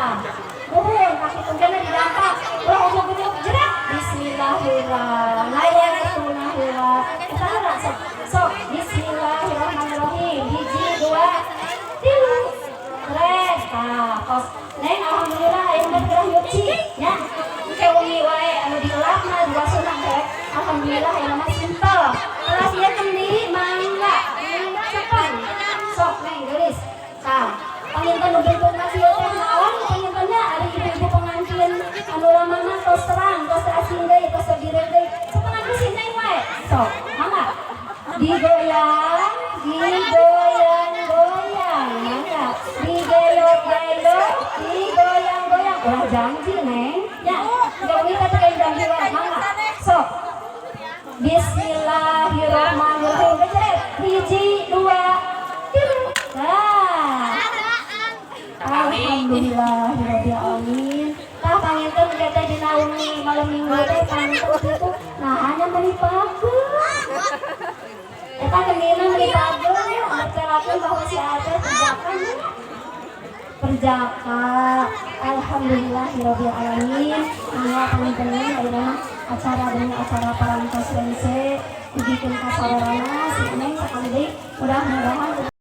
Nuhun kaki tunggalna didampak. Ulah ujug-ujug jerat. Bismillahirrahmanirrahim. Eta heula sok. Sok bismillahirrahmanirrahim. 1 2 3. Keren. Tah, kos. Neng alhamdulillah aya mah gerah yuci nya. Engke wengi wae anu dielapna dua sunat rek. Alhamdulillah aya mah simpel. Kelas ieu kendiri mangga. Cepat. Sok neng gelis. Tah, panginten nu bentukna kieu teh naon? Pangintennya ari ibu-ibu pengantin anu lamana tos terang, tos asing deui, tos direk deui. Sapangan sih neng wae. Sok, mangga. Digoyang, digoyang-goyang, mangga. Digeyot-geyot, digoyang-goyang. Ulah janji neng. Ya, jauh kita pakai janji wae, mangga. Sok. Bismillahirrahmanirrahim. Keceret. 1 2 3. Nah. Alhamdulillahirabbil alamin. Tah panginten ge teh dina wengi malam minggu teh pantos itu nah hanya meuli pageuh. Eta kendina meuli pageuh ngatelakeun bahwa si ate perjaka. Alhamdulillahirabbil alamin. Mangga pangintenna ayeuna acara dengan acara parantos rense dibikeun ka sarorana si Neng sakali deui mudah-mudahan